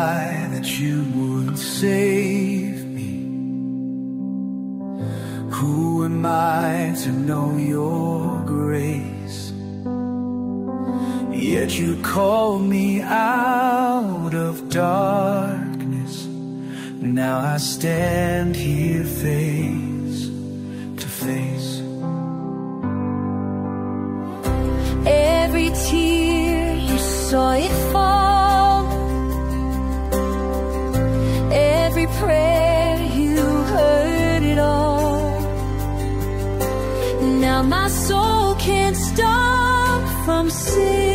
I that you would save me? Who am I to know your grace? Yet you call me out of darkness. Now I stand here face to face. Every tear you saw it fall, every prayer you heard it all. Now my soul can't stop from singing.